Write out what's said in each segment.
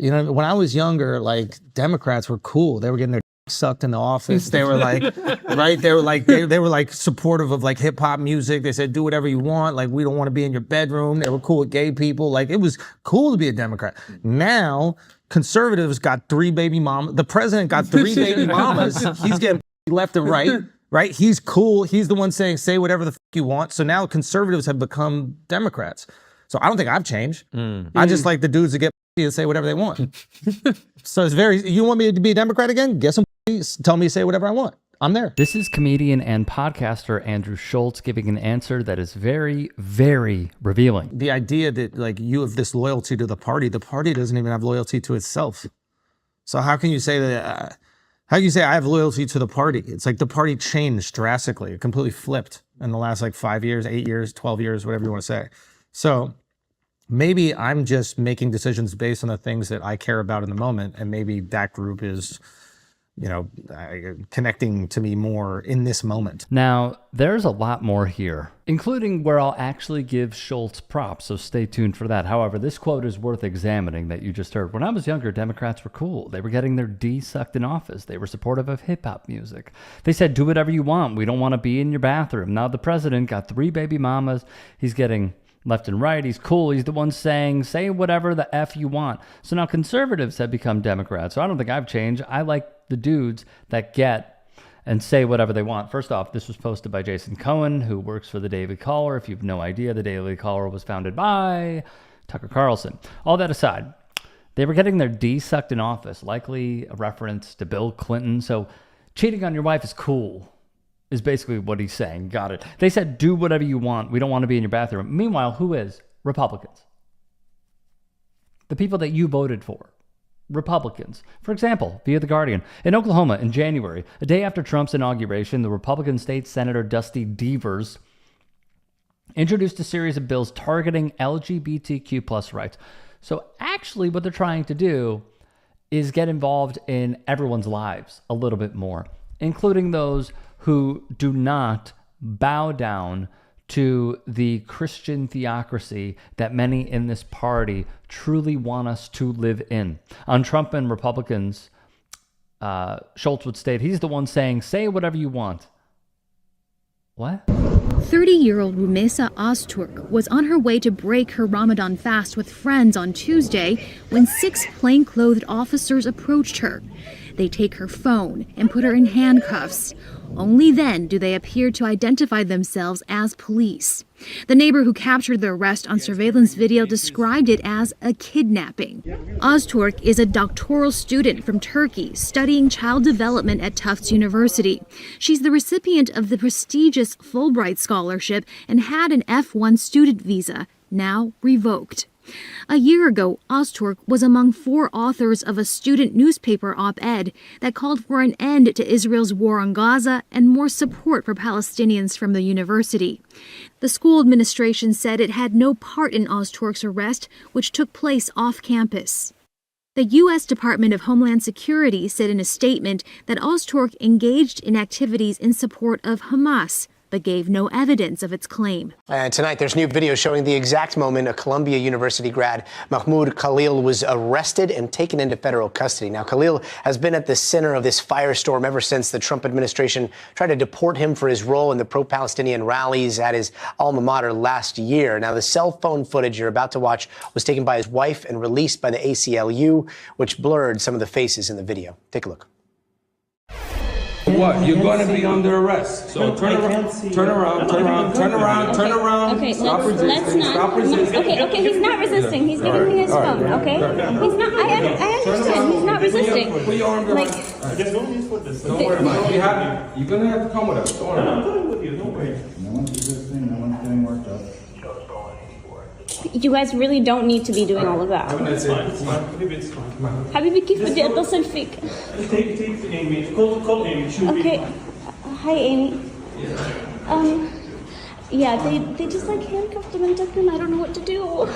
You know, when I was younger, like Democrats were cool. They were getting their sucked in the office. They were like, right? They were like, they were like supportive of like hip hop music. They said, do whatever you want. Like, we don't want to be in your bedroom. They were cool with gay people. Like, it was cool to be a Democrat. Now, conservatives got 3 baby mamas. The president got 3 baby mamas. He's getting left and right. Right? He's cool. He's the one saying, say whatever the you want. So now conservatives have become Democrats. So I don't think I've changed. I just like the dudes that get and say whatever they want. So it's you want me to be a Democrat again? Get some tell me to say whatever I want. I'm there. This is comedian and podcaster Andrew Schulz giving an answer that is very, very revealing. The idea that like you have this loyalty to the party doesn't even have loyalty to itself. So how can you say that? How can you say I have loyalty to the party? It's like the party changed drastically. It completely flipped in the last like 5 years, 8 years, 12 years, whatever you want to say. So maybe I'm just making decisions based on the things that I care about in the moment. And maybe that group is, you know, connecting to me more in this moment. Now, there's a lot more here, including where I'll actually give Schultz props, so stay tuned for that. However, this quote is worth examining that you just heard. When I was younger, Democrats were cool. They were getting their D sucked in office. They were supportive of hip-hop music. They said, do whatever you want. We don't want to be in your bathroom. Now the president got 3 baby mamas. He's getting left and right. He's cool. He's the one saying, say whatever the F you want. So now conservatives have become Democrats. So I don't think I've changed. I like the dudes that get and say whatever they want. First off, this was posted by Jason Cohen, who works for the Daily Caller. If you have no idea, the Daily Caller was founded by Tucker Carlson. All that aside, they were getting their D sucked in office, likely a reference to Bill Clinton. So cheating on your wife is cool, is basically what he's saying. Got it. They said, do whatever you want. We don't want to be in your bathroom. Meanwhile, who is? Republicans. The people that you voted for. Republicans. For example, via The Guardian, in Oklahoma in January, a day after Trump's inauguration, the Republican State Senator Dusty Devers introduced a series of bills targeting LGBTQ plus rights. So actually what they're trying to do is get involved in everyone's lives a little bit more, including those who do not bow down to the Christian theocracy that many in this party truly want us to live in. On Trump and Republicans, Schultz would state, he's the one saying, say whatever you want. What? 30-year-old Rumesa Ozturk was on her way to break her Ramadan fast with friends on Tuesday when 6 plainclothed officers approached her. They take her phone and put her in handcuffs. Only then do they appear to identify themselves as police. The neighbor who captured the arrest on surveillance video described it as a kidnapping. Ozturk is a doctoral student from Turkey studying child development at Tufts University. She's the recipient of the prestigious Fulbright Scholarship and had an F1 student visa, now revoked. A year ago, Ozturk was among 4 authors of a student newspaper op-ed that called for an end to Israel's war on Gaza and more support for Palestinians from the university. The school administration said it had no part in Ozturk's arrest, which took place off campus. The U.S. Department of Homeland Security said in a statement that Ozturk engaged in activities in support of Hamas, but gave no evidence of its claim. And tonight, there's new video showing the exact moment a Columbia University grad, Mahmoud Khalil, was arrested and taken into federal custody. Now, Khalil has been at the center of this firestorm ever since the Trump administration tried to deport him for his role in the pro-Palestinian rallies at his alma mater last year. Now, the cell phone footage you're about to watch was taken by his wife and released by the ACLU, which blurred some of the faces in the video. Take a look. What? You're going to be under arrest. So turn around. Okay, Stop let's resisting. not. Stop resisting. Okay, he's not resisting. He's giving me his phone, okay? He's not, I understand, he's not resisting. Put your arm behind. Just don't worry about it. You're going to have to come with us. Don't worry. I'm coming with you, don't worry. No one's resisting, no one's getting worked up. You guys really don't need to be doing all of that. It's fine. حبيبي كيف بدي اتصل فيك؟ Take Amy. Call Amy. Okay. Hi, Amy. Yeah, they just like handcuffed him and took him. I don't know what to do.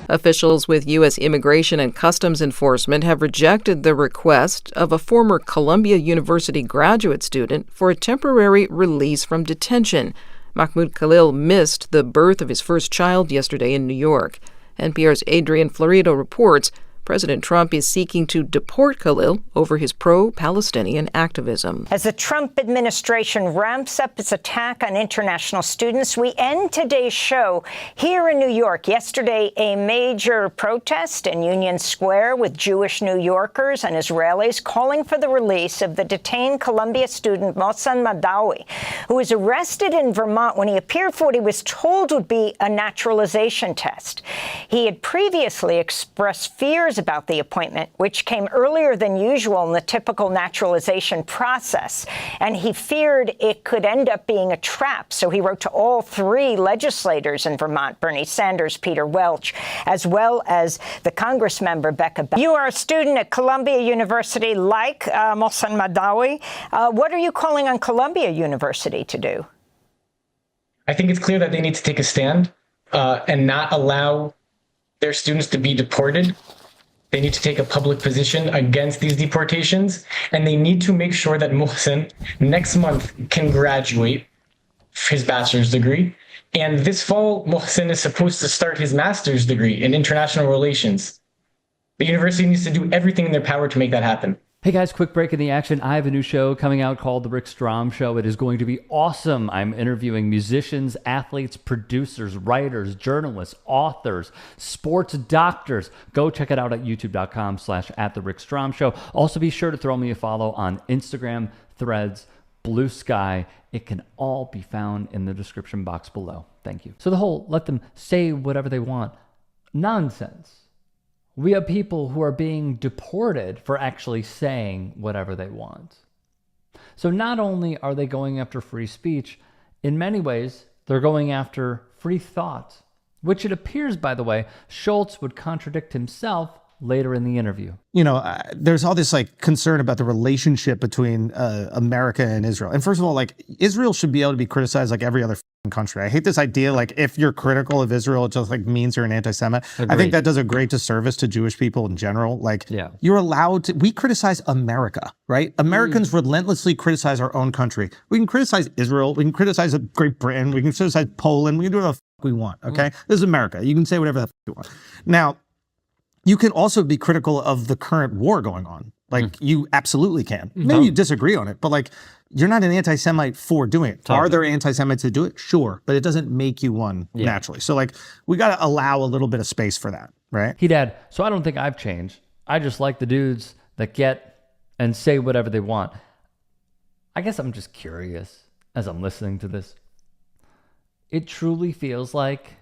Officials with U.S. Immigration and Customs Enforcement have rejected the request of a former Columbia University graduate student for a temporary release from detention. Mahmoud Khalil missed the birth of his first child yesterday in New York. NPR's Adrian Florido reports President Trump is seeking to deport Khalil over his pro-Palestinian activism. As the Trump administration ramps up its attack on international students, we end today's show here in New York. Yesterday, a major protest in Union Square with Jewish New Yorkers and Israelis calling for the release of the detained Columbia student Mohsen Madawi, who was arrested in Vermont when he appeared for what he was told would be a naturalization test. He had previously expressed fears about the appointment, which came earlier than usual in the typical naturalization process, and he feared it could end up being a trap. So he wrote to all three legislators in Vermont, Bernie Sanders, Peter Welch, as well as the Congress member Becca Bell. You are a student at Columbia University, like Mohsen Madawi. What are you calling on Columbia University to do? I think it's clear that they need to take a stand and not allow their students to be deported. They need to take a public position against these deportations, and they need to make sure that Mohsen next month can graduate his bachelor's degree. And this fall, Mohsen is supposed to start his master's degree in international relations. The university needs to do everything in their power to make that happen. Hey guys, quick break in the action. I have a new show coming out called The Rick Strom Show. It is going to be awesome. I'm interviewing musicians, athletes, producers, writers, journalists, authors, sports doctors. Go check it out at youtube.com/@TheRickStromShow. Also be sure to throw me a follow on Instagram, Threads, Blue Sky. It can all be found in the description box below. Thank you. So the whole let them say whatever they want nonsense. We have people who are being deported for actually saying whatever they want. So not only are they going after free speech, in many ways, they're going after free thought, which it appears, by the way, Schultz would contradict himself later in the interview. You know, there's all this like concern about the relationship between America and Israel. And first of all, like Israel should be able to be criticized like every other country. I hate this idea like if you're critical of Israel, it just like means you're an anti-Semite. Agreed. I think that does a great disservice to Jewish people in general. Like you're allowed to, we criticize America, right? Americans relentlessly criticize our own country. We can criticize Israel. We can criticize Great Britain. We can criticize Poland. We can do whatever the fuck we want, okay? This is America. You can say whatever the fuck you want. Now, you can also be critical of the current war going on. Like you absolutely can. Maybe you disagree on it, but like you're not an anti-Semite for doing it. Are there anti-Semites that do it? Sure, but it doesn't make you one naturally. So like we got to allow a little bit of space for that, right? He dad. So I don't think I've changed. I just like the dudes that get and say whatever they want. I guess I'm just curious as I'm listening to this. It truly feels like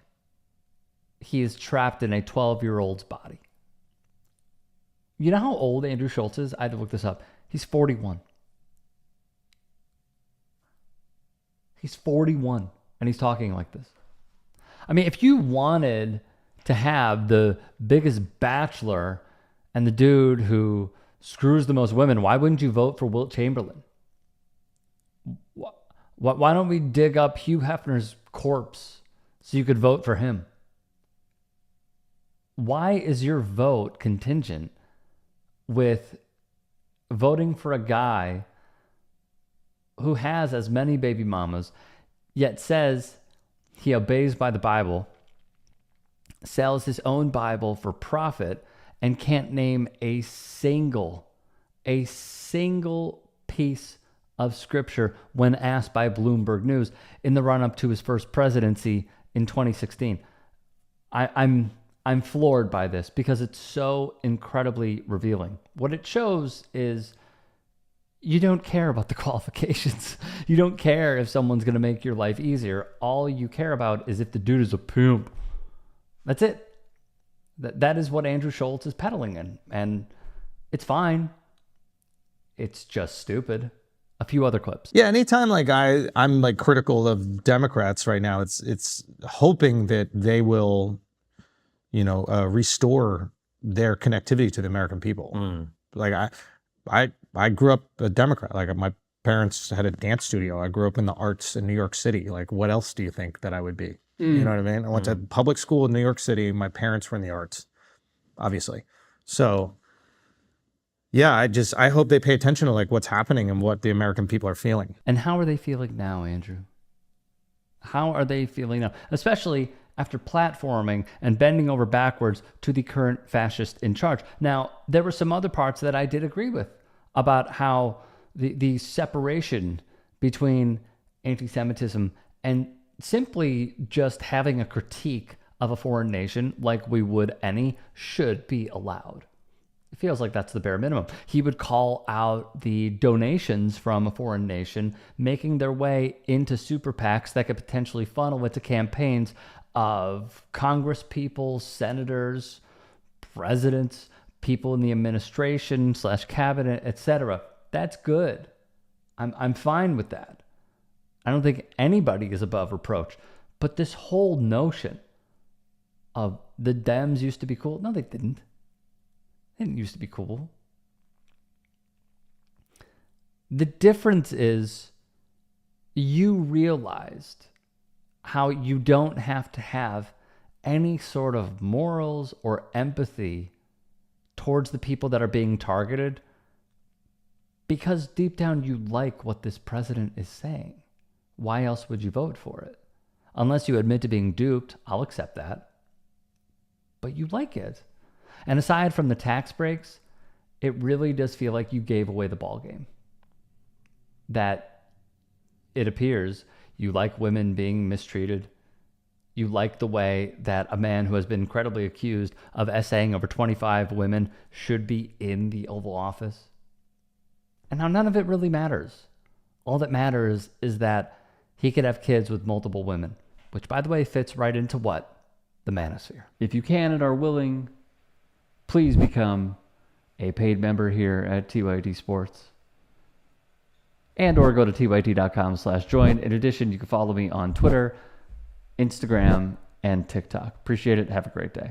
he is trapped in a 12-year-old's body. You know how old Andrew Schulz is? I had to look this up. He's 41. He's 41, and he's talking like this. I mean, if you wanted to have the biggest bachelor and the dude who screws the most women, why wouldn't you vote for Wilt Chamberlain? Why don't we dig up Hugh Hefner's corpse so you could vote for him? Why is your vote contingent with voting for a guy who has as many baby mamas, yet says he obeys by the Bible, sells his own Bible for profit, and can't name a single piece of scripture when asked by Bloomberg News in the run-up to his first presidency in 2016? I'm floored by this because it's so incredibly revealing. What it shows is you don't care about the qualifications. You don't care if someone's going to make your life easier. All you care about is if the dude is a pimp. That's it. That is what Andrew Schultz is peddling in. And it's fine. It's just stupid. A few other clips. Yeah, anytime like I'm like critical of Democrats right now, it's hoping that they will restore their connectivity to the American people. Like I grew up a Democrat. Like my parents had a dance studio. I grew up in the arts in New York City. Like what else do you think that I would be? You know what I mean? I went to public school in New York City. My parents were in the arts, obviously. So yeah, I hope they pay attention to like what's happening and what the American people are feeling. And how are they feeling now, Andrew? How are they feeling now? Especially after platforming and bending over backwards to the current fascist in charge. Now, there were some other parts that I did agree with about how the separation between anti-Semitism and simply just having a critique of a foreign nation like we would any should be allowed. It feels like that's the bare minimum. He would call out the donations from a foreign nation making their way into super PACs that could potentially funnel into campaigns of Congress people, senators, presidents, people in the administration / cabinet, etc. That's good. I'm fine with that. I don't think anybody is above reproach. But this whole notion of the Dems used to be cool. No, they didn't. They didn't used to be cool. The difference is you realized how you don't have to have any sort of morals or empathy towards the people that are being targeted because deep down you like what this president is saying. Why else would you vote for it? Unless you admit to being duped, I'll accept that. But you like it. And aside from the tax breaks, it really does feel like you gave away the ball game. That it appears you like women being mistreated. You like the way that a man who has been credibly accused of essaying over 25 women should be in the Oval Office. And now none of it really matters. All that matters is that he could have kids with multiple women, which, by the way, fits right into what? The manosphere. If you can and are willing, please become a paid member here at TYT Sports. And or go to tyt.com/join. In addition, you can follow me on Twitter, Instagram, and TikTok. Appreciate it. Have a great day.